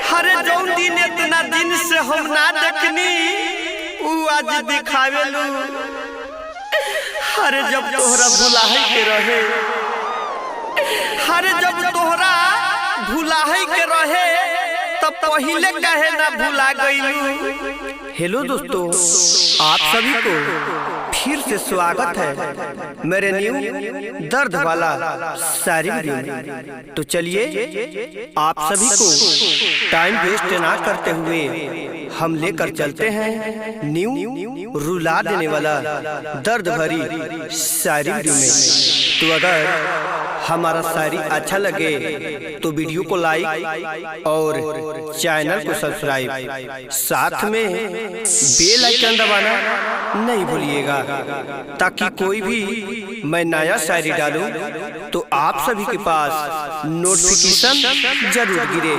हरे जौन दिन इतना दिन से हम ना देखनी उ आज दिखावेलू। हरे जब तोहरा भुलाही के रहे, हरे जब तोहरा भुलाही के रहे तब पहले कहे ना भुला गईलू। हेलो दोस्तों, आप सभी को फिर से स्वागत है मेरे न्यू दर्द वाला शायरी वीडियो में। तो चलिए आप सभी को टाइम वेस्ट ना करते हुए हम लेकर चलते हैं न्यू रुला देने वाला दर्द भरी शायरी वीडियो में। तो अगर हमारा शायरी अच्छा लगे तो वीडियो को लाइक और चैनल को सब्सक्राइब, साथ में बेल आइकन दबाना नहीं भूलिएगा ताकि कोई भी मैं नया शायरी डालूं तो आप सभी के पास नोटिफिकेशन जरूर गिरे।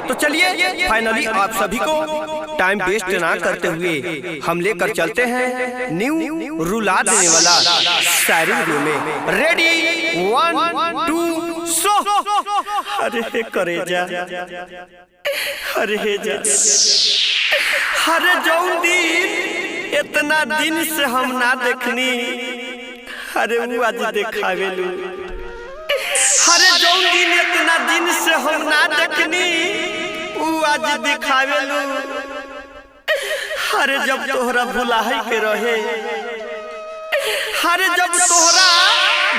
तो चलिए फाइनली आप सभी को टाइम वेस्ट ना करते हुए हम लेकर चलते हैं न्यू रुला देने वाला शायरी वीडियो में। रेडी 1 2 सो। अरे करेजा, अरे जा, हरे जौन दिन इतना दिन से हम ना देखनी, अरे वो आज देखावेलू। हरे जौन दिन इतना दिन से हम ना देखनी वो आज दिखावेलू। हरे जब तोहरा भुलाही के रहे, हरे जब तोहरा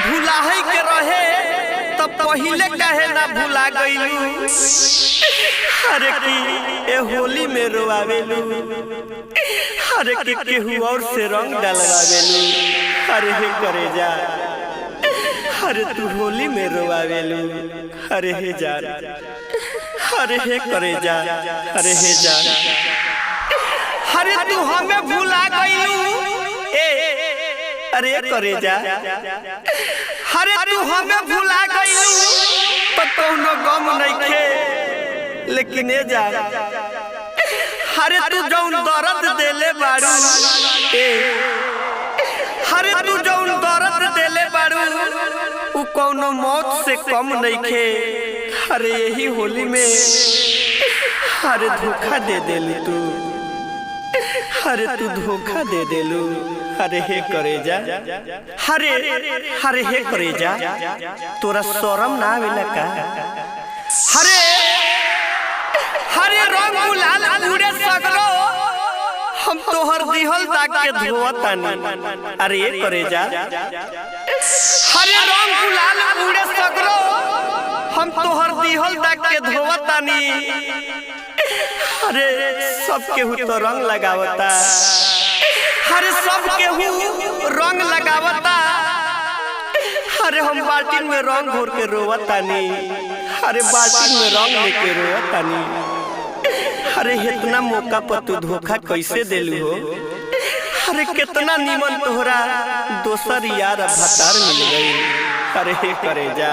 भुलाही के रहे तब पहले कहे ना भुला गईलू। हरे की ए होली में रोआवेलू, हरे के केहू और से रंग डलवावेलू। हरे हे करेजा, हरे तू होली में रोआवेलू। हरे हे जा, हरे हे करेजा, हरे हे जा, हरे तू हमें भुला गईलू। अरे करेजा, हरे तू हमें भुला गईलू तो कौनो गम नइखे, लेकिन ए जा, हरे तू जौन दर्द देले बाड़ू, हरे तू जौन दर्द देले बाड़ू उ कौनो मौत से कम नइखे। हरे यही होली में हरे धोखा दे देलू तू, हरे तू धोखा दे देलू। हरे हे करेजा, हरे हरे हे करेजा, तोरा शरम ना आवेला का? हरे हरे रंग गुलाल उड़े सगरो हम तोहर दिहल दाग के धोवतानी। अरे करेजा, हरे रंग गुलाल उड़े सगरो हम तोहर दिहल दाग के धोवतानी। अरे सब केहू तो रंग लगावता, हरे सब केहू रंग लगावता। अरे हम बाल्टीन में रंग घोर के रोवतानी, अरे बाल्टीन में रंग लेके रोवतानी। अरे इतना मौका पर तू धोखा कैसे देलू हो? अरे कितना नीमन तोहरा दोसर यार भतार मिल गई। अरे करेजा।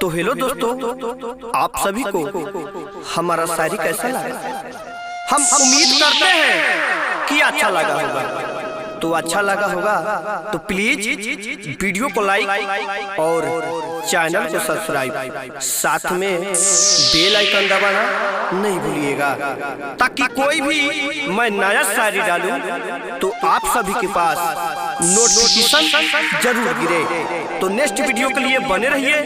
तो हेलो दोस्तों, आप सभी को हमारा शायरी कैसा लगा? हम उम्मीद करते हैं कि अच्छा लगा होगा। तो अच्छा लगा होगा तो प्लीज वीडियो को लाइक और चैनल को सब्सक्राइब, साथ में बेल आइकन दबाना नहीं भूलिएगा ताकि कोई भी मैं नया शायरी डालूं तो आप सभी के पास नोटिफिकेशन जरूर गिरे। तो नेक्स्ट वीडियो के लिए बने रहिए।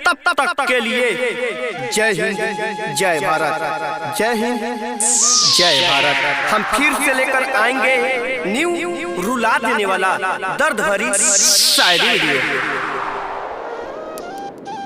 तब तक के लिए जय हिंद, जय भारत, जय हिंद, जय भारत। हम फिर से लेकर आएंगे न्यू रुला देने वाला दर्द भरी शायरी वीडियो।